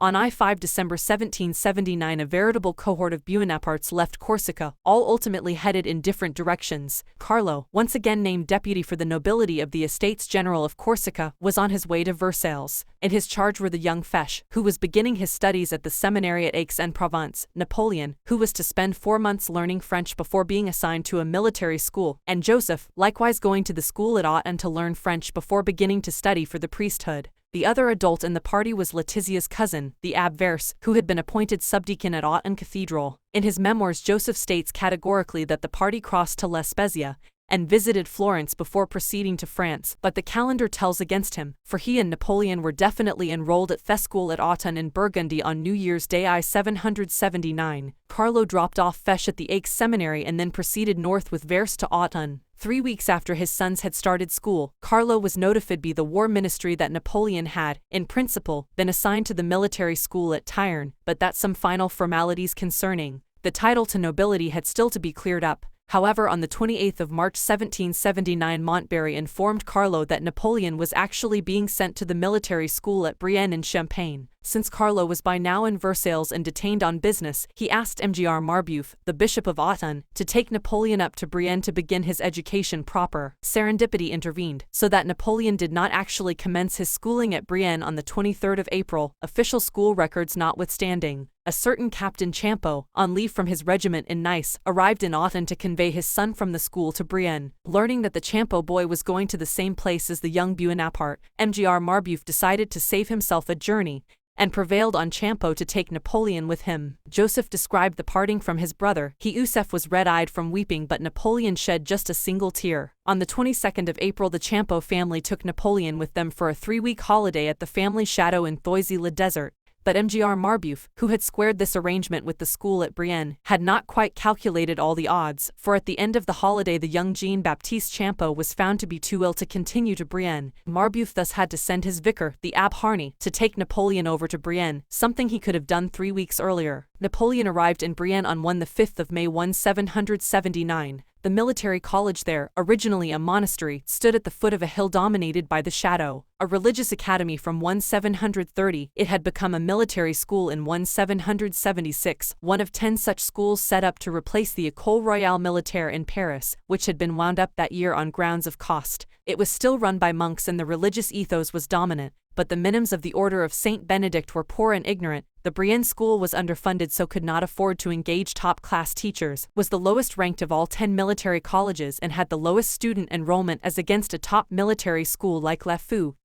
On I-5 December 1779 a veritable cohort of Bonapartes left Corsica, all ultimately headed in different directions. Carlo, once again named deputy for the nobility of the Estates General of Corsica, was on his way to Versailles. In his charge were the young Fesch, who was beginning his studies at the seminary at Aix-en-Provence, Napoleon, who was to spend 4 months learning French before being assigned to a military school, and Joseph, likewise going to the school at Autun to learn French before beginning to study for the priesthood. The other adult in the party was Letizia's cousin, the Abbé Verse, who had been appointed subdeacon at Autun Cathedral. In his memoirs Joseph states categorically that the party crossed to La Spezia and visited Florence before proceeding to France, but the calendar tells against him, for he and Napoleon were definitely enrolled at Fescule at Autun in Burgundy on New Year's Day I-779. Carlo dropped off Fesch at the Aix Seminary and then proceeded north with Verse to Autun. 3 weeks after his sons had started school, Carlo was notified by the war ministry that Napoleon had, in principle, been assigned to the military school at Tyre, but that some final formalities concerning the title to nobility had still to be cleared up. However, on the 28th of March 1779 Montbarry informed Carlo that Napoleon was actually being sent to the military school at Brienne in Champagne. Since Carlo was by now in Versailles and detained on business, he asked Mgr Marbeuf, the Bishop of Autun, to take Napoleon up to Brienne to begin his education proper. Serendipity intervened, so that Napoleon did not actually commence his schooling at Brienne on the 23rd of April, official school records notwithstanding. A certain Captain Champeau, on leave from his regiment in Nice, arrived in Autun to convey his son from the school to Brienne. Learning that the Champeau boy was going to the same place as the young Bonaparte, Mgr Marbeuf decided to save himself a journey, and prevailed on Champeau to take Napoleon with him. Joseph described the parting from his brother. Yusef was red-eyed from weeping, but Napoleon shed just a single tear. On the 22nd of April the Champeau family took Napoleon with them for a 3-week holiday at the family chateau in Thoisy-le-Desert. But Mgr Marbeuf, who had squared this arrangement with the school at Brienne, had not quite calculated all the odds, for at the end of the holiday the young Jean-Baptiste Champeau was found to be too ill to continue to Brienne. Marbeuf thus had to send his vicar, the Abbé Harney, to take Napoleon over to Brienne, something he could have done 3 weeks earlier. Napoleon arrived in Brienne on the 5th of May 1779. The military college there, originally a monastery, stood at the foot of a hill dominated by the chateau. A religious academy from 1730, it had become a military school in 1776, one of 10 such schools set up to replace the École Royale Militaire in Paris, which had been wound up that year on grounds of cost. It was still run by monks and the religious ethos was dominant, but the minims of the Order of Saint Benedict were poor and ignorant. The Brienne school was underfunded, so could not afford to engage top-class teachers, was the lowest ranked of all 10 military colleges, and had the lowest student enrollment as against a top military school like La Feu.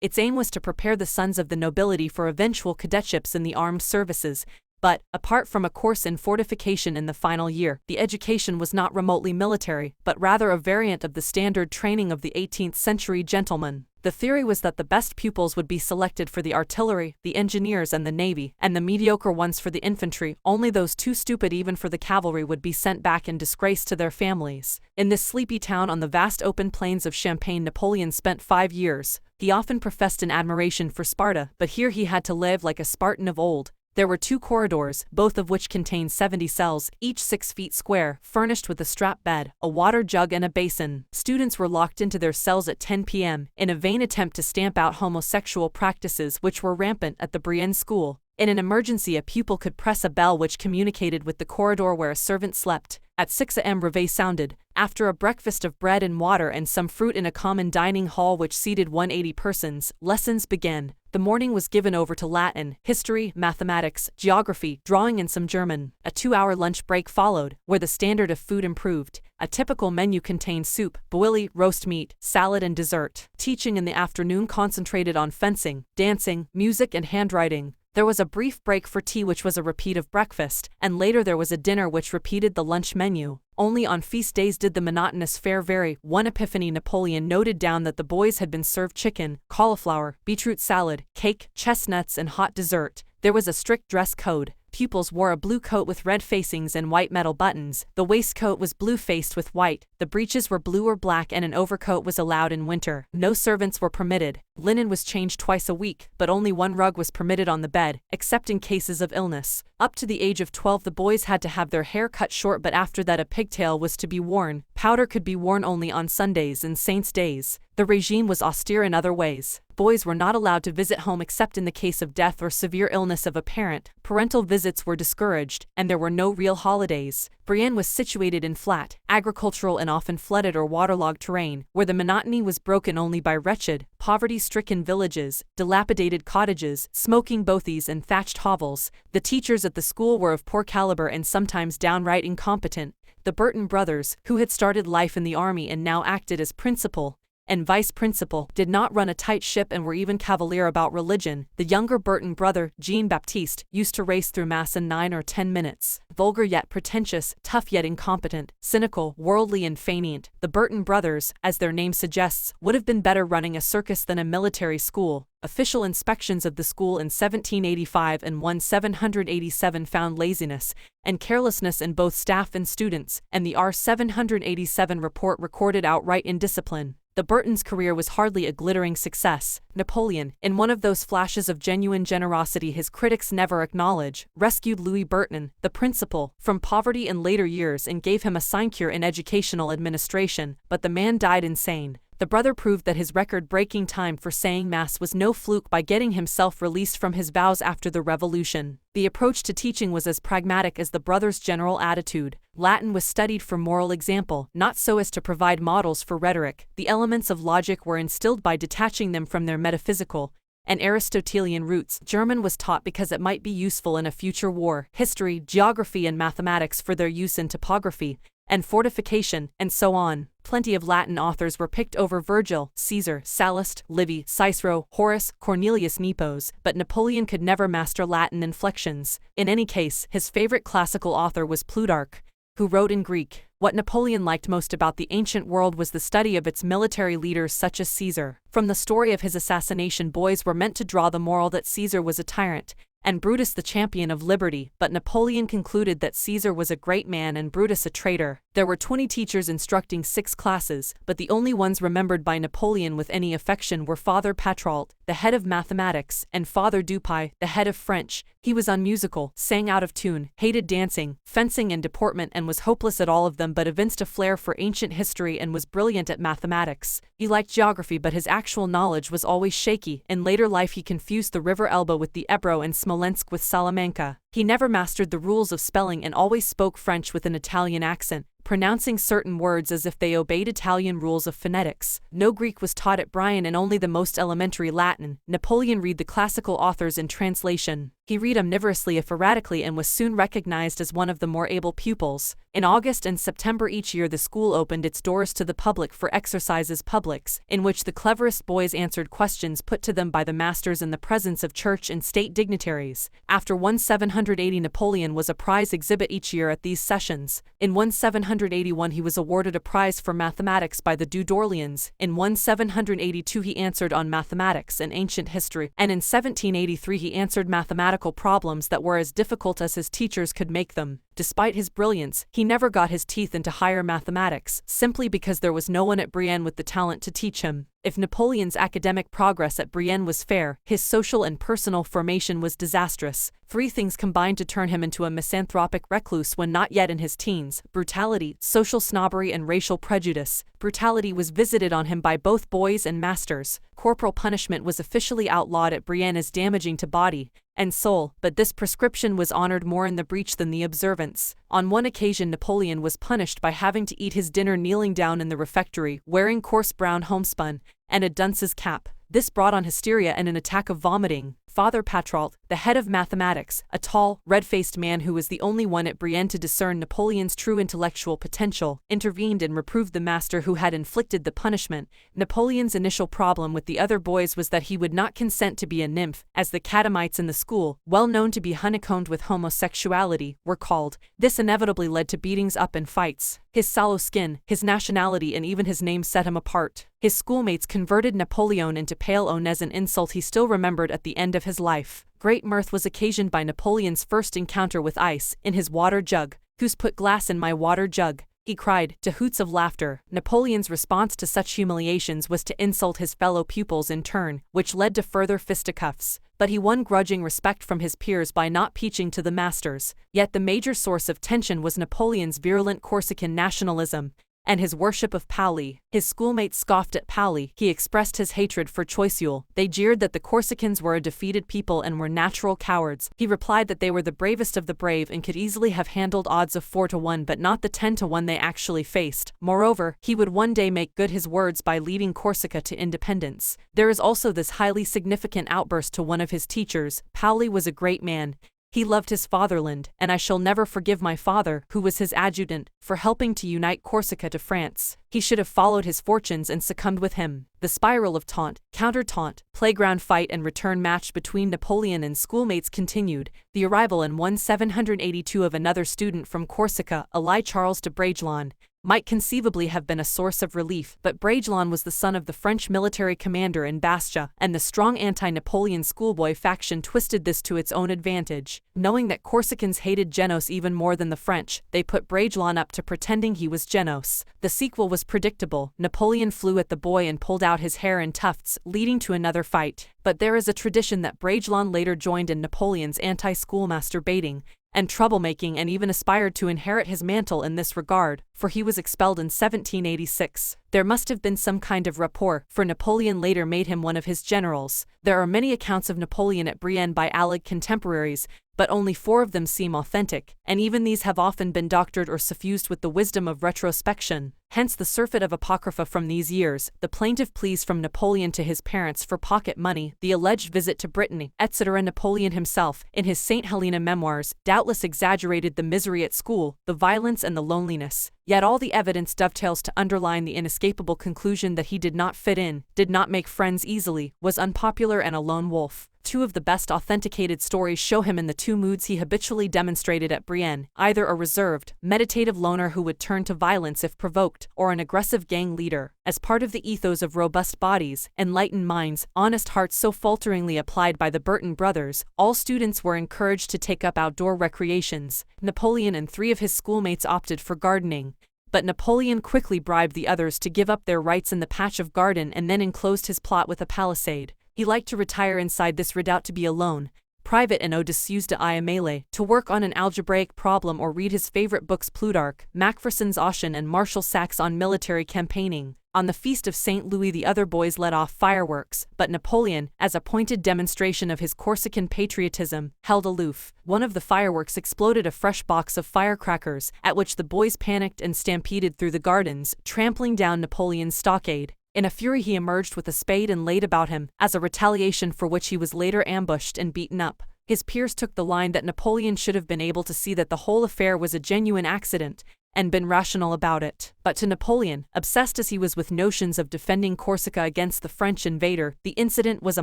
Its aim was to prepare the sons of the nobility for eventual cadetships in the armed services. But, apart from a course in fortification in the final year, the education was not remotely military, but rather a variant of the standard training of the 18th century gentleman. The theory was that the best pupils would be selected for the artillery, the engineers and the navy, and the mediocre ones for the infantry. Only those too stupid even for the cavalry would be sent back in disgrace to their families. In this sleepy town on the vast open plains of Champagne Napoleon spent 5 years. He often professed an admiration for Sparta, but here he had to live like a Spartan of old. There were 2 corridors, both of which contained 70 cells, each 6 feet square, furnished with a strap bed, a water jug and a basin. Students were locked into their cells at 10 p.m., in a vain attempt to stamp out homosexual practices which were rampant at the Brienne school. In an emergency a pupil could press a bell which communicated with the corridor where a servant slept. At 6 a.m. reveille sounded. After a breakfast of bread and water and some fruit in a common dining hall which seated 180 persons, lessons began. The morning was given over to Latin, history, mathematics, geography, drawing and some German. A 2-hour lunch break followed, where the standard of food improved. A typical menu contained soup, bouilli, roast meat, salad and dessert. Teaching in the afternoon concentrated on fencing, dancing, music and handwriting. There was a brief break for tea which was a repeat of breakfast, and later there was a dinner which repeated the lunch menu. Only on feast days did the monotonous fare vary. One Epiphany Napoleon noted down that the boys had been served chicken, cauliflower, beetroot salad, cake, chestnuts and hot dessert. There was a strict dress code. Pupils wore a blue coat with red facings and white metal buttons. The waistcoat was blue faced with white. The breeches were blue or black and an overcoat was allowed in winter. No servants were permitted. Linen was changed twice a week, but only 1 rug was permitted on the bed, except in cases of illness. Up to the age of 12 the boys had to have their hair cut short, but after that a pigtail was to be worn. Powder could be worn only on Sundays and saints' days. The regime was austere in other ways. boys were not allowed to visit home except in the case of death or severe illness of a parent. Parental visits were discouraged, and there were no real holidays. Brienne was situated in flat, agricultural and often flooded or waterlogged terrain, where the monotony was broken only by wretched, poverty-stricken villages, dilapidated cottages, smoking bothies and thatched hovels. The teachers at the school were of poor caliber and sometimes downright incompetent. The Burton brothers, who had started life in the army and now acted as principal and vice principal, did not run a tight ship and were even cavalier about religion. The younger Burton brother, Jean-Baptiste, used to race through Mass in 9 or 10 minutes. Vulgar yet pretentious, tough yet incompetent, cynical, worldly and fainéant, the Burton brothers, as their name suggests, would have been better running a circus than a military school. Official inspections of the school in 1785 and 1787 found laziness and carelessness in both staff and students, and the R787 report recorded outright indiscipline. The Burtons' career was hardly a glittering success. Napoleon, in one of those flashes of genuine generosity his critics never acknowledge, rescued Louis Burton, the principal, from poverty in later years and gave him a sinecure in educational administration, but the man died insane. The brother proved that his record-breaking time for saying Mass was no fluke by getting himself released from his vows after the Revolution. The approach to teaching was as pragmatic as the brothers' general attitude. Latin was studied for moral example, not so as to provide models for rhetoric. The elements of logic were instilled by detaching them from their metaphysical and Aristotelian roots. German was taught because it might be useful in a future war. History, geography and mathematics for their use in topography and fortification, and so on. Plenty of Latin authors were picked over Virgil, Caesar, Sallust, Livy, Cicero, Horace, Cornelius Nepos, but Napoleon could never master Latin inflections. In any case, his favorite classical author was Plutarch, who wrote in Greek. What Napoleon liked most about the ancient world was the study of its military leaders such as Caesar. From the story of his assassination, boys were meant to draw the moral that Caesar was a tyrant, and Brutus the champion of liberty, but Napoleon concluded that Caesar was a great man and Brutus a traitor. There were 20 teachers instructing 6 classes, but the only ones remembered by Napoleon with any affection were Father Patrault, the head of mathematics, and Father Dupuy, the head of French. He was unmusical, sang out of tune, hated dancing, fencing and deportment and was hopeless at all of them, but evinced a flair for ancient history and was brilliant at mathematics. He liked geography, but his actual knowledge was always shaky. In later life he confused the river Elbe with the Ebro and Smolensk with Salamanca. He never mastered the rules of spelling and always spoke French with an Italian accent, pronouncing certain words as if they obeyed Italian rules of phonetics. No Greek was taught at Brienne and only the most elementary Latin. Napoleon read the classical authors in translation. He read omnivorously if erratically and was soon recognized as one of the more able pupils. In August and September each year the school opened its doors to the public for exercises publics, in which the cleverest boys answered questions put to them by the masters in the presence of church and state dignitaries. After 1780 Napoleon was a prize exhibit each year at these sessions. In 1781 he was awarded a prize for mathematics by the Duc d'Orléans. In 1782 he answered on mathematics and ancient history, and in 1783 he answered mathematical problems that were as difficult as his teachers could make them. Despite his brilliance, he never got his teeth into higher mathematics, simply because there was no one at Brienne with the talent to teach him. If Napoleon's academic progress at Brienne was fair, his social and personal formation was disastrous. 3 things combined to turn him into a misanthropic recluse when not yet in his teens: brutality, social snobbery and racial prejudice. Brutality was visited on him by both boys and masters. Corporal punishment was officially outlawed at Brienne as damaging to body and soul, but this prescription was honored more in the breach than the observance. On one occasion Napoleon was punished by having to eat his dinner kneeling down in the refectory, wearing coarse brown homespun and a dunce's cap. This brought on hysteria and an attack of vomiting. Father Patrault, the head of mathematics, a tall, red-faced man who was the only one at Brienne to discern Napoleon's true intellectual potential, intervened and reproved the master who had inflicted the punishment. Napoleon's initial problem with the other boys was that he would not consent to be a nymph, as the catamites in the school, well known to be honeycombed with homosexuality, were called. This inevitably led to beatings up and fights. His sallow skin, his nationality and even his name set him apart. His schoolmates converted Napoleon into pale Onez, an insult he still remembered at the end of his life. Great mirth was occasioned by Napoleon's first encounter with ice, in his water jug. "Who's put glass in my water jug?" he cried, to hoots of laughter. Napoleon's response to such humiliations was to insult his fellow pupils in turn, which led to further fisticuffs. But he won grudging respect from his peers by not peaching to the masters. Yet the major source of tension was Napoleon's virulent Corsican nationalism, and his worship of Paoli. His schoolmates scoffed at Paoli. He expressed his hatred for Choiseul. They jeered that the Corsicans were a defeated people and were natural cowards. He replied that they were the bravest of the brave and could easily have handled odds of 4-1 but not the 10-1 they actually faced. Moreover, he would one day make good his words by leading Corsica to independence. There is also this highly significant outburst to one of his teachers: Paoli was a great man. He loved his fatherland, and I shall never forgive my father, who was his adjutant, for helping to unite Corsica to France. He should have followed his fortunes and succumbed with him. The spiral of taunt, counter-taunt, playground fight and return match between Napoleon and schoolmates continued. The arrival in 1782 of another student from Corsica, ally Charles de Bragelonne, might conceivably have been a source of relief, but Bragelonne was the son of the French military commander in Bastia, and the strong anti-Napoleon schoolboy faction twisted this to its own advantage. Knowing that Corsicans hated Genos even more than the French, they put Bragelonne up to pretending he was Genos. The sequel was predictable. Napoleon flew at the boy and pulled out his hair in tufts, leading to another fight. But there is a tradition that Bragelonne later joined in Napoleon's anti-schoolmaster baiting and troublemaking and even aspired to inherit his mantle in this regard, for he was expelled in 1786. There must have been some kind of rapport, for Napoleon later made him one of his generals. There are many accounts of Napoleon at Brienne by allied contemporaries, but only 4 of them seem authentic, and even these have often been doctored or suffused with the wisdom of retrospection. Hence the surfeit of apocrypha from these years, the plaintive pleas from Napoleon to his parents for pocket money, the alleged visit to Brittany, etc. Napoleon himself, in his St. Helena memoirs, doubtless exaggerated the misery at school, the violence and the loneliness. Yet all the evidence dovetails to underline the inescapable conclusion that he did not fit in, did not make friends easily, was unpopular and a lone wolf. 2 of the best authenticated stories show him in the 2 moods he habitually demonstrated at Brienne, either a reserved, meditative loner who would turn to violence if provoked, or an aggressive gang leader. As part of the ethos of robust bodies, enlightened minds, honest hearts so falteringly applied by the Burton brothers, all students were encouraged to take up outdoor recreations. Napoleon and 3 of his schoolmates opted for gardening, but Napoleon quickly bribed the others to give up their rights in the patch of garden and then enclosed his plot with a palisade. He liked to retire inside this redoubt to be alone, private and au-dessus de Iamele, to work on an algebraic problem or read his favorite books Plutarch, Macpherson's Ossian and Marshal Saxe on military campaigning. On the feast of St. Louis the other boys let off fireworks, but Napoleon, as a pointed demonstration of his Corsican patriotism, held aloof. One of the fireworks exploded a fresh box of firecrackers, at which the boys panicked and stampeded through the gardens, trampling down Napoleon's stockade. In a fury he emerged with a spade and laid about him, as a retaliation for which he was later ambushed and beaten up. His peers took the line that Napoleon should have been able to see that the whole affair was a genuine accident, and been rational about it. But to Napoleon, obsessed as he was with notions of defending Corsica against the French invader, the incident was a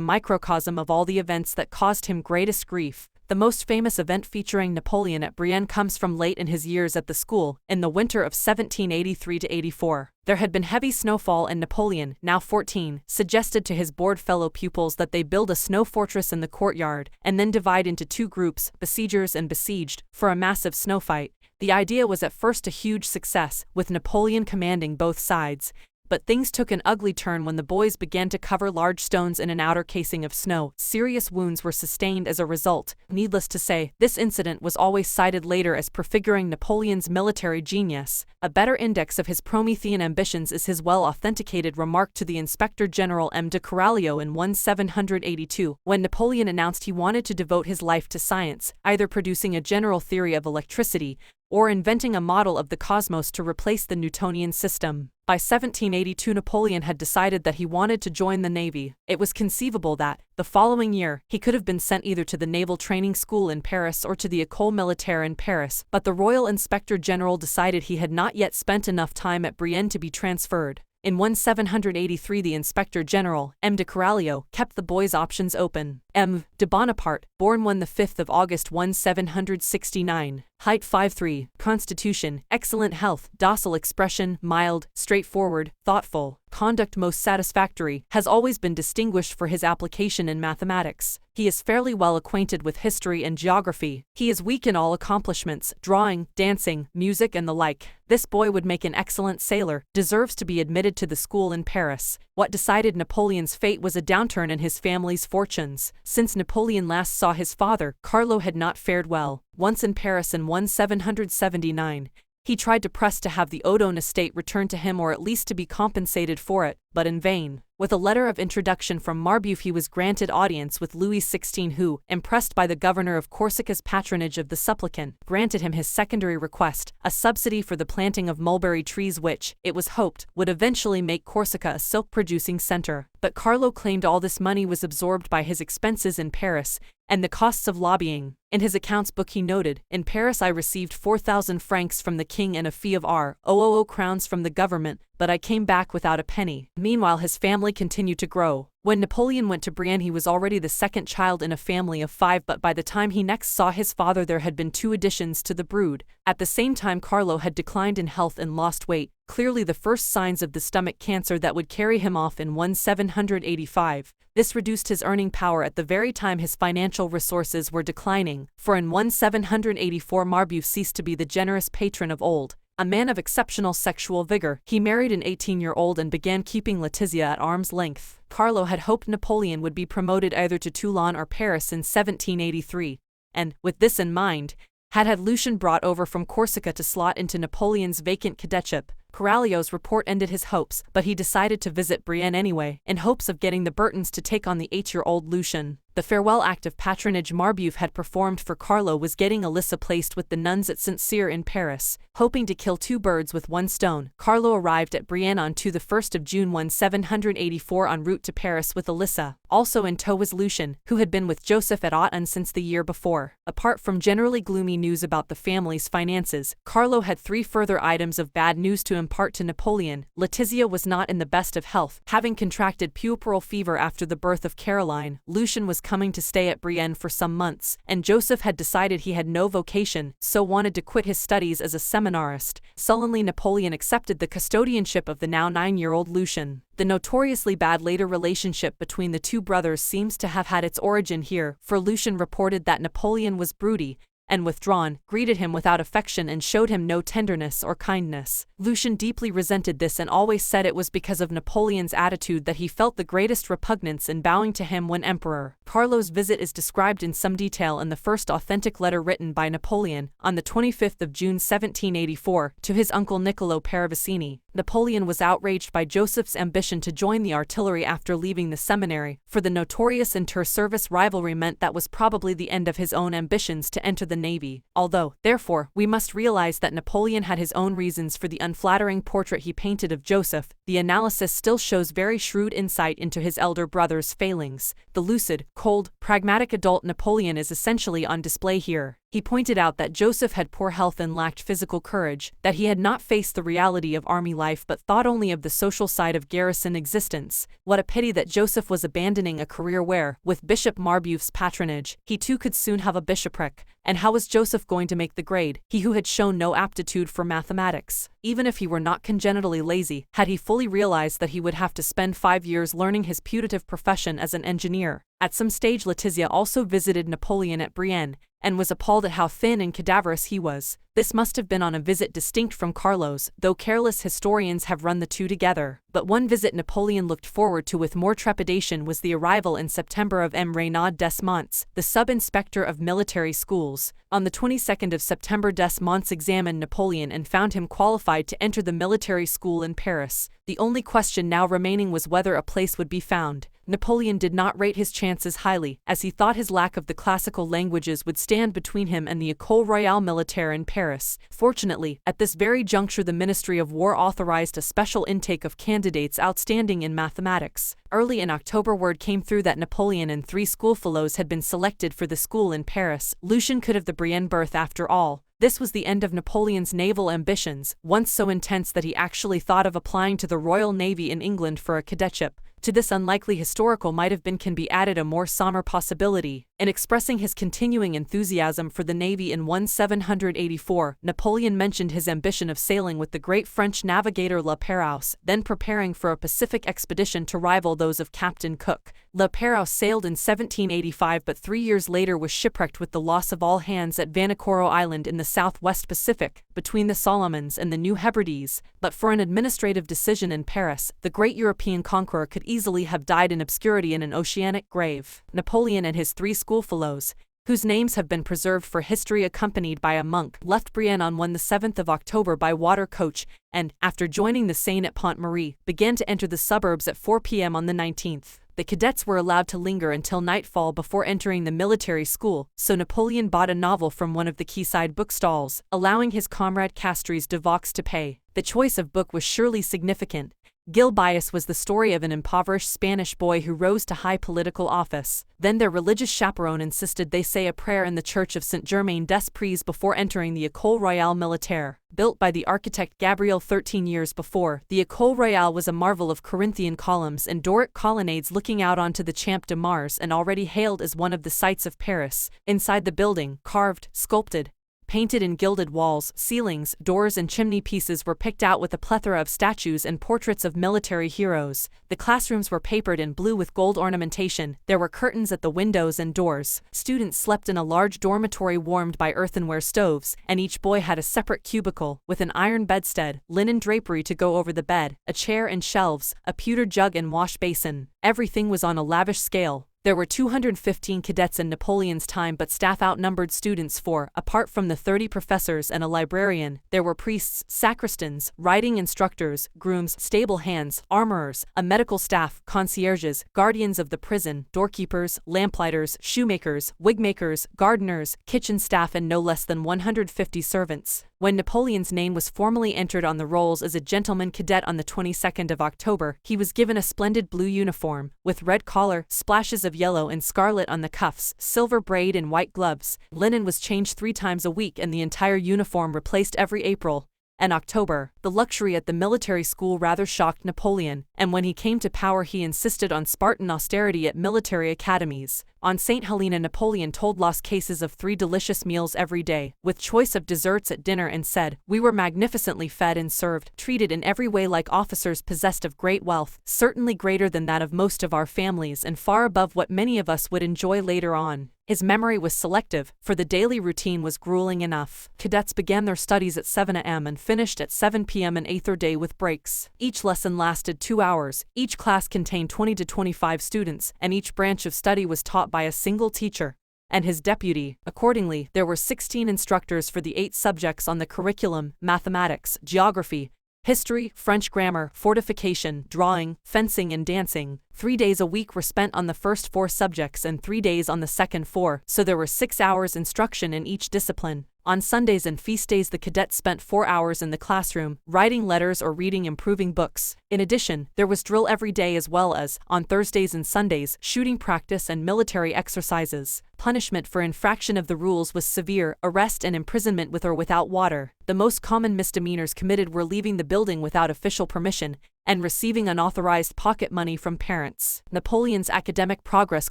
microcosm of all the events that caused him greatest grief. The most famous event featuring Napoleon at Brienne comes from late in his years at the school, in the winter of 1783–84. There had been heavy snowfall and Napoleon, now 14, suggested to his bored fellow pupils that they build a snow fortress in the courtyard, and then divide into 2 groups, besiegers and besieged, for a massive snow fight. The idea was at first a huge success, with Napoleon commanding both sides. But things took an ugly turn when the boys began to cover large stones in an outer casing of snow. Serious wounds were sustained as a result. Needless to say, this incident was always cited later as prefiguring Napoleon's military genius. A better index of his Promethean ambitions is his well-authenticated remark to the Inspector General M. de Carvalho in 1782, when Napoleon announced he wanted to devote his life to science, either producing a general theory of electricity, or inventing a model of the cosmos to replace the Newtonian system. By 1782 Napoleon had decided that he wanted to join the Navy. It was conceivable that, the following year, he could have been sent either to the Naval Training School in Paris or to the École Militaire in Paris, but the Royal Inspector General decided he had not yet spent enough time at Brienne to be transferred. In 1783 the Inspector General, M. de Carvalho, kept the boys' options open. M. de Bonaparte, born 5 August 1769, height 5'3", constitution, excellent health, docile expression, mild, straightforward, thoughtful, conduct most satisfactory, has always been distinguished for his application in mathematics. He is fairly well acquainted with history and geography. He is weak in all accomplishments, drawing, dancing, music and the like. This boy would make an excellent sailor, deserves to be admitted to the school in Paris. What decided Napoleon's fate was a downturn in his family's fortunes. Since Napoleon last saw his father, Carlo had not fared well. Once in Paris in 1779, He tried to press to have the Odon estate returned to him or at least to be compensated for it, but in vain. With a letter of introduction from Marbeuf he was granted audience with Louis XVI who, impressed by the governor of Corsica's patronage of the supplicant, granted him his secondary request, a subsidy for the planting of mulberry trees which, it was hoped, would eventually make Corsica a silk-producing center. But Carlo claimed all this money was absorbed by his expenses in Paris and the costs of lobbying. In his accounts book he noted, "In Paris I received 4,000 francs from the king and a fee of R000 crowns from the government, but I came back without a penny." Meanwhile his family continued to grow. When Napoleon went to Brienne he was already the second child in a family of 5, but by the time he next saw his father there had been 2 additions to the brood. At the same time Carlo had declined in health and lost weight, clearly the first signs of the stomach cancer that would carry him off in 1785. This reduced his earning power at the very time his financial resources were declining, for in 1784 Marbeuf ceased to be the generous patron of old. A man of exceptional sexual vigor, he married an 18-year-old and began keeping Letizia at arm's length. Carlo had hoped Napoleon would be promoted either to Toulon or Paris in 1783, and, with this in mind, had Lucien brought over from Corsica to slot into Napoleon's vacant cadetship. Coralio's report ended his hopes, but he decided to visit Brienne anyway, in hopes of getting the Burtons to take on the 8-year-old Lucien. The farewell act of patronage Marbeuf had performed for Carlo was getting Elissa placed with the nuns at St. Cyr in Paris. Hoping to kill 2 birds with 1 stone, Carlo arrived at Brienne on the 1st of June 1784 en route to Paris with Elissa. Also in tow was Lucien, who had been with Joseph at Autun since the year before. Apart from generally gloomy news about the family's finances, Carlo had 3 further items of bad news to impart to Napoleon. Letizia was not in the best of health, having contracted puerperal fever after the birth of Caroline. Lucien was coming to stay at Brienne for some months, and Joseph had decided he had no vocation, so wanted to quit his studies as a seminarist. Sullenly Napoleon accepted the custodianship of the now 9-year-old Lucien. The notoriously bad later relationship between the 2 brothers seems to have had its origin here, for Lucien reported that Napoleon was broody and withdrawn, greeted him without affection and showed him no tenderness or kindness. Lucien deeply resented this and always said it was because of Napoleon's attitude that he felt the greatest repugnance in bowing to him when emperor. Carlo's visit is described in some detail in the first authentic letter written by Napoleon, on the 25th of June 1784, to his uncle Niccolo Paravicini. Napoleon was outraged by Joseph's ambition to join the artillery after leaving the seminary, for the notorious inter-service rivalry meant that was probably the end of his own ambitions to enter the navy. Although, therefore, we must realize that Napoleon had his own reasons for the unflattering portrait he painted of Joseph, the analysis still shows very shrewd insight into his elder brother's failings. The lucid, cold, pragmatic adult Napoleon is essentially on display here. He pointed out that Joseph had poor health and lacked physical courage, that he had not faced the reality of army life but thought only of the social side of garrison existence. What a pity that Joseph was abandoning a career where, with Bishop Marbeuf's patronage, he too could soon have a bishopric. And how was Joseph going to make the grade, he who had shown no aptitude for mathematics? Even if he were not congenitally lazy, had he fully realized that he would have to spend 5 years learning his putative profession as an engineer? At some stage Letizia also visited Napoleon at Brienne, and was appalled at how thin and cadaverous he was. This must have been on a visit distinct from Carlo's, though careless historians have run the 2 together. But one visit Napoleon looked forward to with more trepidation was the arrival in September of M. Renaud Desmonts, the sub-inspector of military schools. On the 22nd of September Desmonts examined Napoleon and found him qualified to enter the military school in Paris. The only question now remaining was whether a place would be found. Napoleon did not rate his chances highly, as he thought his lack of the classical languages would stand between him and the École Royale Militaire in Paris. Fortunately, at this very juncture the Ministry of War authorized a special intake of candidates outstanding in mathematics. Early in October word came through that Napoleon and 3 schoolfellows had been selected for the school in Paris. Lucien could have the Brienne berth after all. This was the end of Napoleon's naval ambitions, once so intense that he actually thought of applying to the Royal Navy in England for a cadetship. To this unlikely historical might have been can be added a more somber possibility. In expressing his continuing enthusiasm for the Navy in 1784, Napoleon mentioned his ambition of sailing with the great French navigator La Pérouse, then preparing for a Pacific expedition to rival those of Captain Cook. La Pérouse sailed in 1785 but 3 years later was shipwrecked with the loss of all hands at Vanikoro Island in the southwest Pacific, between the Solomons and the New Hebrides. But for an administrative decision in Paris, the great European conqueror could easily have died in obscurity in an oceanic grave. Napoleon and his 3 schoolfellows, whose names have been preserved for history, accompanied by a monk, left Brienne on 7 October by water coach and, after joining the Seine at Pont-Marie, began to enter the suburbs at 4 p.m. on the 19th. The cadets were allowed to linger until nightfall before entering the military school, so Napoleon bought a novel from one of the quayside bookstalls, allowing his comrade Castries de Vaux to pay. The choice of book was surely significant. Gil Bias was the story of an impoverished Spanish boy who rose to high political office. Then their religious chaperone insisted they say a prayer in the church of Saint-Germain-des-Prés before entering the École Royale Militaire. Built by the architect Gabriel 13 years before, the École Royale was a marvel of Corinthian columns and Doric colonnades looking out onto the Champ de Mars and already hailed as one of the sights of Paris. Inside the building, carved, sculpted, painted and gilded walls, ceilings, doors and chimney pieces were picked out with a plethora of statues and portraits of military heroes. The classrooms were papered in blue with gold ornamentation. There were curtains at the windows and doors. Students slept in a large dormitory warmed by earthenware stoves, and each boy had a separate cubicle, with an iron bedstead, linen drapery to go over the bed, a chair and shelves, a pewter jug and wash basin. Everything was on a lavish scale. There were 215 cadets in Napoleon's time, but staff outnumbered students for, apart from the 30 professors and a librarian, there were priests, sacristans, riding instructors, grooms, stable hands, armorers, a medical staff, concierges, guardians of the prison, doorkeepers, lamplighters, shoemakers, wigmakers, gardeners, kitchen staff and no less than 150 servants. When Napoleon's name was formally entered on the rolls as a gentleman cadet on the 22nd of October, he was given a splendid blue uniform, with red collar, splashes of yellow and scarlet on the cuffs, silver braid and white gloves. Linen was changed 3 times a week and the entire uniform replaced every April and October. The luxury at the military school rather shocked Napoleon, and when he came to power he insisted on Spartan austerity at military academies. On St. Helena, Napoleon told lost cases of 3 delicious meals every day, with choice of desserts at dinner, and said, "We were magnificently fed and served, treated in every way like officers possessed of great wealth, certainly greater than that of most of our families and far above what many of us would enjoy later on." His memory was selective, for the daily routine was grueling enough. Cadets began their studies at 7 a.m. and finished at 7 p.m. an eighth day with breaks. Each lesson lasted 2 hours, each class contained 20 to 25 students, and each branch of study was taught by a single teacher and his deputy. Accordingly, there were 16 instructors for the 8 subjects on the curriculum: mathematics, geography, history, French grammar, fortification, drawing, fencing and dancing. 3 days a week were spent on the first 4 subjects and 3 days on the second 4, so there were 6 hours instruction in each discipline. On Sundays and feast days the cadets spent 4 hours in the classroom, writing letters or reading improving books. In addition, there was drill every day as well as, on Thursdays and Sundays, shooting practice and military exercises. Punishment for infraction of the rules was severe: arrest and imprisonment with or without water. The most common misdemeanors committed were leaving the building without official permission and receiving unauthorized pocket money from parents. Napoleon's academic progress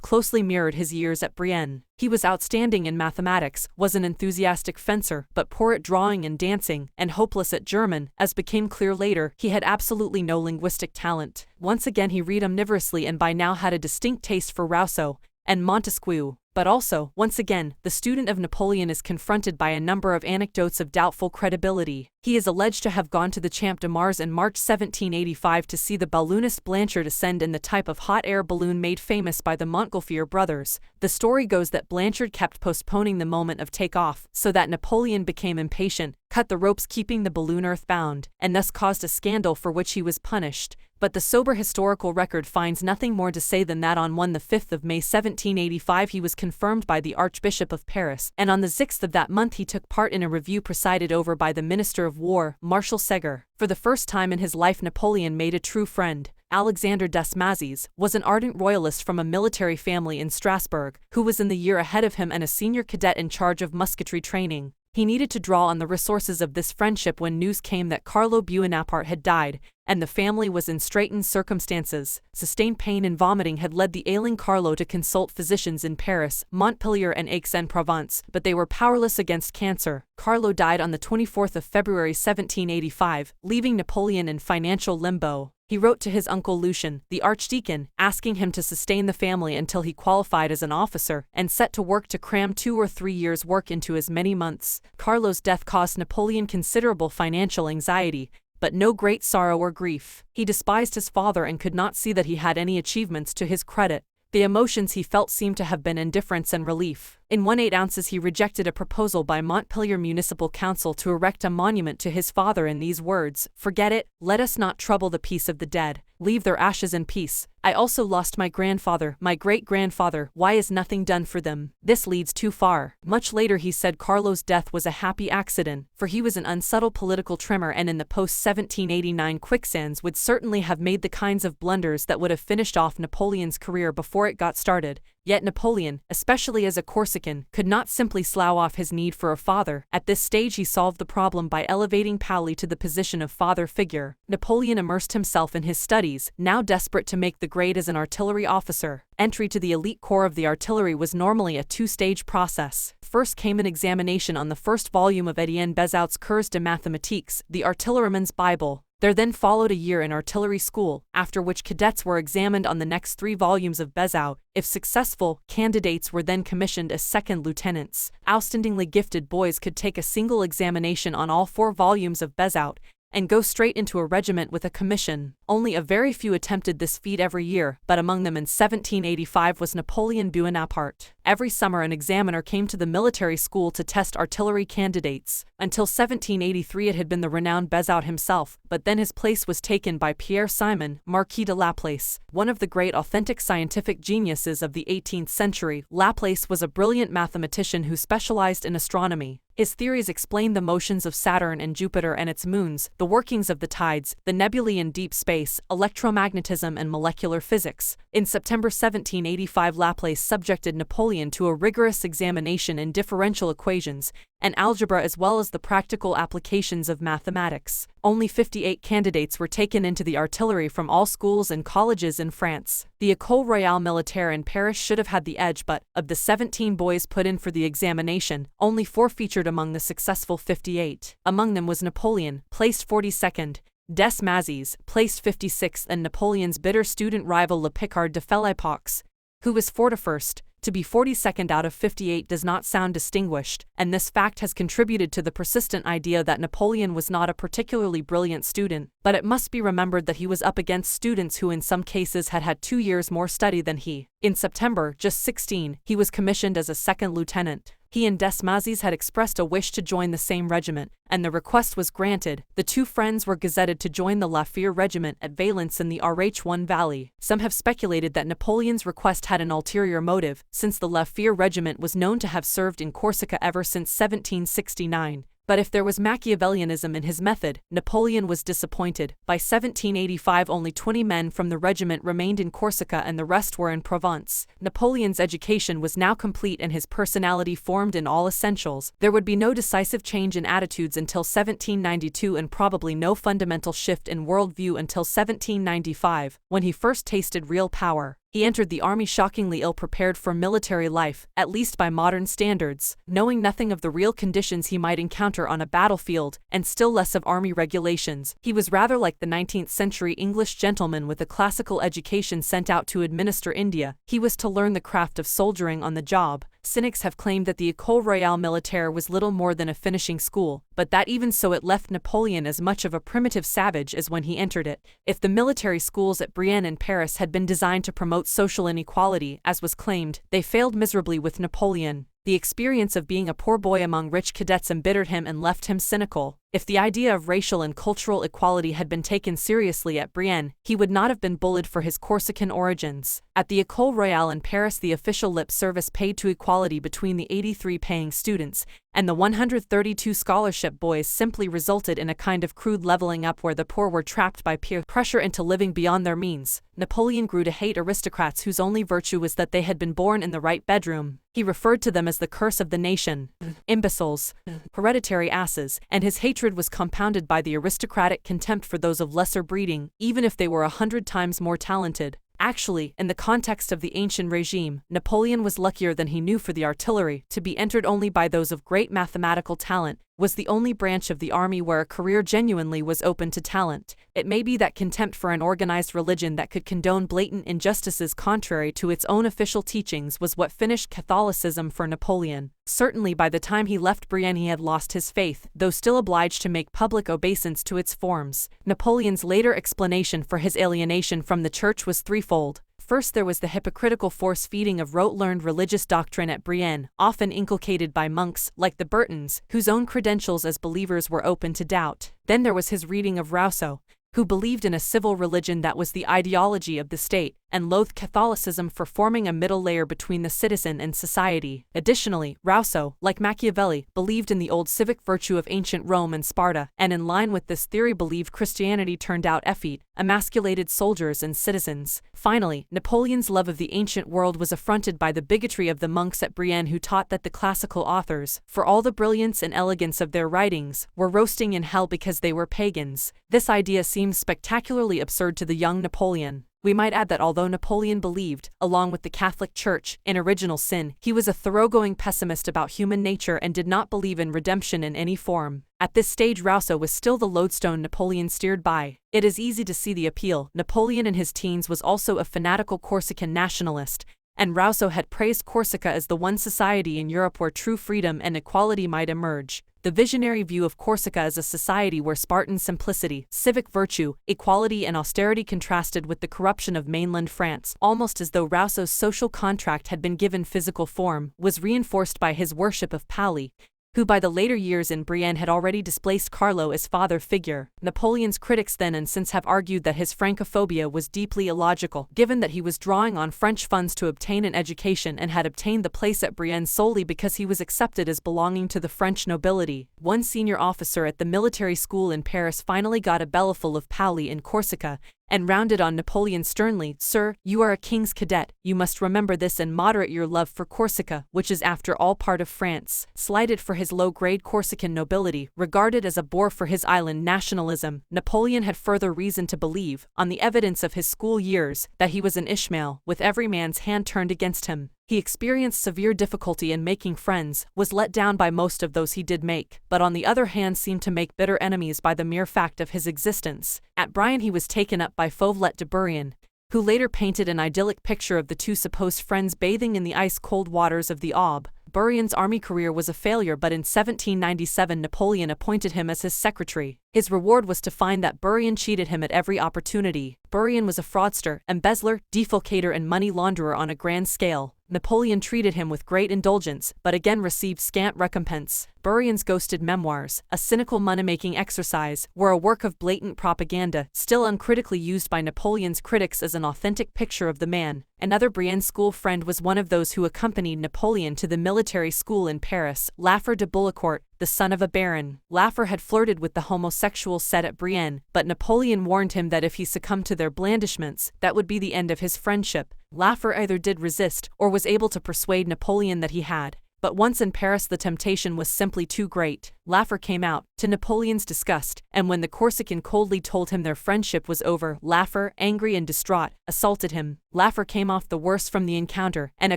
closely mirrored his years at Brienne. He was outstanding in mathematics, was an enthusiastic fencer, but poor at drawing and dancing, and hopeless at German. As became clear later, he had absolutely no linguistic talent. Once again he read omnivorously and by now had a distinct taste for Rousseau and Montesquieu. But also, once again, the student of Napoleon is confronted by a number of anecdotes of doubtful credibility. He is alleged to have gone to the Champ de Mars in March 1785 to see the balloonist Blanchard ascend in the type of hot air balloon made famous by the Montgolfier brothers. The story goes that Blanchard kept postponing the moment of takeoff, so that Napoleon became impatient, cut the ropes keeping the balloon earthbound, and thus caused a scandal for which he was punished. But the sober historical record finds nothing more to say than that on the 5th of May 1785 he was confirmed by the Archbishop of Paris, and on the 6th of that month he took part in a review presided over by the Minister of War, Marshal Segur. For the first time in his life Napoleon made a true friend. Alexander Desmazis was an ardent royalist from a military family in Strasbourg, who was in the year ahead of him and a senior cadet in charge of musketry training. He needed to draw on the resources of this friendship when news came that Carlo Bonaparte had died, and the family was in straitened circumstances. Sustained pain and vomiting had led the ailing Carlo to consult physicians in Paris, Montpellier and Aix-en-Provence, but they were powerless against cancer. Carlo died on the 24th of February 1785, leaving Napoleon in financial limbo. He wrote to his uncle Lucien, the archdeacon, asking him to sustain the family until he qualified as an officer, and set to work to cram 2 or 3 years' work into as many months. Carlo's death caused Napoleon considerable financial anxiety, but no great sorrow or grief. He despised his father and could not see that he had any achievements to his credit. The emotions he felt seemed to have been indifference and relief. In 1/8 ounces he rejected a proposal by Montpellier Municipal Council to erect a monument to his father in these words, "Forget it, let us not trouble the peace of the dead. Leave their ashes in peace. I also lost my grandfather, my great-grandfather, why is nothing done for them? This leads too far." Much later he said Carlo's death was a happy accident, for he was an unsubtle political trimmer and in the post-1789 quicksands would certainly have made the kinds of blunders that would have finished off Napoleon's career before it got started. Yet Napoleon, especially as a Corsican, could not simply slough off his need for a father. At this stage he solved the problem by elevating Paoli to the position of father figure. Napoleon immersed himself in his studies, now desperate to make the grade as an artillery officer. Entry to the elite corps of the artillery was normally a two-stage process. First came an examination on the first volume of Étienne Bezout's Cours de Mathématiques, the artilleryman's Bible. There then followed a year in artillery school, after which cadets were examined on the next 3 volumes of Bezout. If successful, candidates were then commissioned as second lieutenants. Outstandingly gifted boys could take a single examination on all 4 volumes of Bezout and go straight into a regiment with a commission. Only a very few attempted this feat every year, but among them in 1785 was Napoleon Bonaparte. Every summer an examiner came to the military school to test artillery candidates. Until 1783 it had been the renowned Bezout himself, but then his place was taken by Pierre Simon, Marquis de Laplace. One of the great authentic scientific geniuses of the 18th century, Laplace was a brilliant mathematician who specialized in astronomy. His theories explained the motions of Saturn and Jupiter and its moons, the workings of the tides, the nebulae in deep space, electromagnetism and molecular physics. In September 1785 Laplace subjected Napoleon to a rigorous examination in differential equations and algebra as well as the practical applications of mathematics. Only 58 candidates were taken into the artillery from all schools and colleges in France. The École Royale Militaire in Paris should have had the edge, but, of the 17 boys put in for the examination, only 4 featured among the successful 58. Among them was Napoleon, placed 42nd, Des Mazis, placed 56th, and Napoleon's bitter student rival Le Picard de Philippox, who was 41st. To be 42nd out of 58 does not sound distinguished, and this fact has contributed to the persistent idea that Napoleon was not a particularly brilliant student, but it must be remembered that he was up against students who in some cases had had 2 years more study than he. In September, just 16, he was commissioned as a second lieutenant. He and Des Mazis had expressed a wish to join the same regiment, and the request was granted. The 2 friends were gazetted to join the La Fère regiment at Valence in the Arh1 Valley. Some have speculated that Napoleon's request had an ulterior motive, since the La Fère regiment was known to have served in Corsica ever since 1769. But if there was Machiavellianism in his method, Napoleon was disappointed. By 1785 only 20 men from the regiment remained in Corsica and the rest were in Provence. Napoleon's education was now complete and his personality formed in all essentials. There would be no decisive change in attitudes until 1792 and probably no fundamental shift in worldview until 1795, when he first tasted real power. He entered the army shockingly ill-prepared for military life, at least by modern standards, knowing nothing of the real conditions he might encounter on a battlefield, and still less of army regulations. He was rather like the 19th-century English gentleman with a classical education sent out to administer India. He was to learn the craft of soldiering on the job. Cynics have claimed that the École Royale Militaire was little more than a finishing school, but that even so it left Napoleon as much of a primitive savage as when he entered it. If the military schools at Brienne and Paris had been designed to promote social inequality, as was claimed, they failed miserably with Napoleon. The experience of being a poor boy among rich cadets embittered him and left him cynical. If the idea of racial and cultural equality had been taken seriously at Brienne, he would not have been bullied for his Corsican origins. At the École Royale in Paris the official lip service paid to equality between the 83 paying students and the 132 scholarship boys simply resulted in a kind of crude leveling up where the poor were trapped by peer pressure into living beyond their means. Napoleon grew to hate aristocrats whose only virtue was that they had been born in the right bedroom. He referred to them as the curse of the nation, imbeciles, hereditary asses, and his hatred was compounded by the aristocratic contempt for those of lesser breeding, even if they were 100 times more talented. Actually, in the context of the ancient regime, Napoleon was luckier than he knew, for the artillery, to be entered only by those of great mathematical talent, was the only branch of the army where a career genuinely was open to talent. It may be that contempt for an organized religion that could condone blatant injustices contrary to its own official teachings was what finished Catholicism for Napoleon. Certainly by the time he left Brienne he had lost his faith, though still obliged to make public obeisance to its forms. Napoleon's later explanation for his alienation from the church was threefold. First there was the hypocritical force-feeding of rote-learned religious doctrine at Brienne, often inculcated by monks, like the Burtons, whose own credentials as believers were open to doubt. Then there was his reading of Rousseau, who believed in a civil religion that was the ideology of the state, and loathed Catholicism for forming a middle layer between the citizen and society. Additionally, Rousseau, like Machiavelli, believed in the old civic virtue of ancient Rome and Sparta, and in line with this theory believed Christianity turned out effete, emasculated soldiers and citizens. Finally, Napoleon's love of the ancient world was affronted by the bigotry of the monks at Brienne who taught that the classical authors, for all the brilliance and elegance of their writings, were roasting in hell because they were pagans. This idea seems spectacularly absurd to the young Napoleon. We might add that although Napoleon believed, along with the Catholic Church, in original sin, he was a thoroughgoing pessimist about human nature and did not believe in redemption in any form. At this stage Rousseau was still the lodestone Napoleon steered by. It is easy to see the appeal. Napoleon in his teens was also a fanatical Corsican nationalist, and Rousseau had praised Corsica as the one society in Europe where true freedom and equality might emerge. The visionary view of Corsica as a society where Spartan simplicity, civic virtue, equality and austerity contrasted with the corruption of mainland France, almost as though Rousseau's social contract had been given physical form, was reinforced by his worship of Paoli, who by the later years in Brienne had already displaced Carlo as father figure. Napoleon's critics then and since have argued that his Francophobia was deeply illogical, given that he was drawing on French funds to obtain an education and had obtained the place at Brienne solely because he was accepted as belonging to the French nobility. One senior officer at the military school in Paris finally got a bellyful of Paoli in Corsica, and rounded on Napoleon sternly, "Sir, you are a king's cadet, you must remember this and moderate your love for Corsica, which is after all part of France." Slighted for his low-grade Corsican nobility, regarded as a bore for his island nationalism, Napoleon had further reason to believe, on the evidence of his school years, that he was an Ishmael, with every man's hand turned against him. He experienced severe difficulty in making friends, was let down by most of those he did make, but on the other hand seemed to make bitter enemies by the mere fact of his existence. At Brienne he was taken up by Fauvelet de Bourrienne, who later painted an idyllic picture of the two supposed friends bathing in the ice-cold waters of the Aube. Bourrienne's army career was a failure, but in 1797 Napoleon appointed him as his secretary. His reward was to find that Bourrienne cheated him at every opportunity. Bourrienne was a fraudster, embezzler, defalcator and money launderer on a grand scale. Napoleon treated him with great indulgence, but again received scant recompense. Bourrienne's ghosted memoirs, a cynical money-making exercise, were a work of blatant propaganda, still uncritically used by Napoleon's critics as an authentic picture of the man. Another Brienne school friend was one of those who accompanied Napoleon to the military school in Paris, Laffer de Bullecourt, the son of a baron. Laffer had flirted with the homosexual set at Brienne, but Napoleon warned him that if he succumbed to their blandishments, that would be the end of his friendship. Laffer either did resist, or was able to persuade Napoleon that he had. But once in Paris the temptation was simply too great. Laffer came out, to Napoleon's disgust, and when the Corsican coldly told him their friendship was over, Laffer, angry and distraught, assaulted him. Laffer came off the worst from the encounter, and a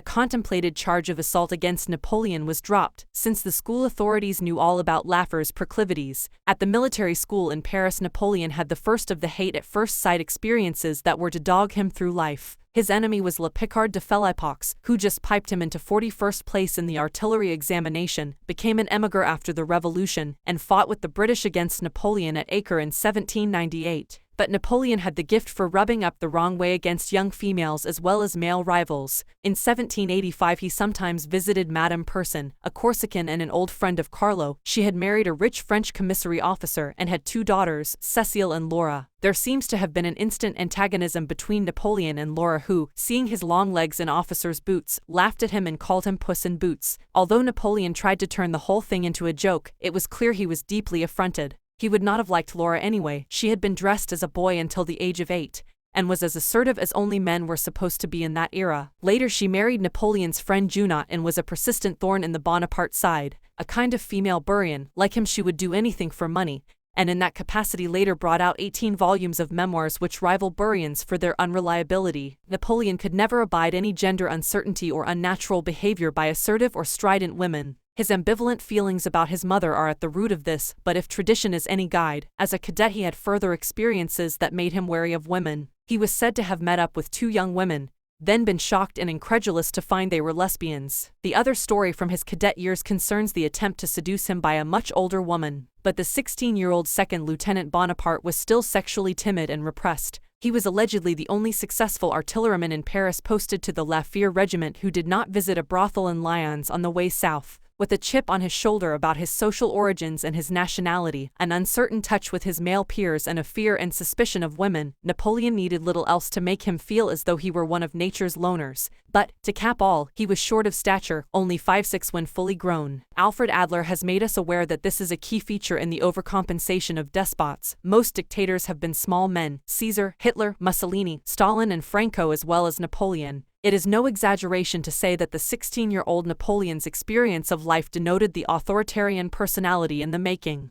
contemplated charge of assault against Napoleon was dropped, since the school authorities knew all about Laffer's proclivities. At the military school in Paris Napoleon had the first of the hate-at-first-sight experiences that were to dog him through life. His enemy was Le Picard de Philippox, who just piped him into 41st place in the artillery examination, became an emigre after the Revolution, and fought with the British against Napoleon at Acre in 1798. But Napoleon had the gift for rubbing up the wrong way against young females as well as male rivals. In 1785 he sometimes visited Madame Persson, a Corsican and an old friend of Carlo. She had married a rich French commissary officer and had two daughters, Cecile and Laura. There seems to have been an instant antagonism between Napoleon and Laura who, seeing his long legs in officers' boots, laughed at him and called him Puss in Boots. Although Napoleon tried to turn the whole thing into a joke, it was clear he was deeply affronted. He would not have liked Laura anyway. She had been dressed as a boy until the age of 8, and was as assertive as only men were supposed to be in that era. Later she married Napoleon's friend Junot and was a persistent thorn in the Bonaparte side, a kind of female Bourrienne. Like him she would do anything for money, and in that capacity later brought out 18 volumes of memoirs which rival Bourrienne's for their unreliability. Napoleon could never abide any gender uncertainty or unnatural behavior by assertive or strident women. His ambivalent feelings about his mother are at the root of this, but if tradition is any guide, as a cadet he had further experiences that made him wary of women. He was said to have met up with 2 young women, then been shocked and incredulous to find they were lesbians. The other story from his cadet years concerns the attempt to seduce him by a much older woman, but the 16-year-old second Lieutenant Bonaparte was still sexually timid and repressed. He was allegedly the only successful artilleryman in Paris posted to the La Fère regiment who did not visit a brothel in Lyons on the way south. With a chip on his shoulder about his social origins and his nationality, an uncertain touch with his male peers and a fear and suspicion of women, Napoleon needed little else to make him feel as though he were one of nature's loners. But, to cap all, he was short of stature, only 5'6" when fully grown. Alfred Adler has made us aware that this is a key feature in the overcompensation of despots. Most dictators have been small men: Caesar, Hitler, Mussolini, Stalin and Franco, as well as Napoleon. It is no exaggeration to say that the 16-year-old Napoleon's experience of life denoted the authoritarian personality in the making.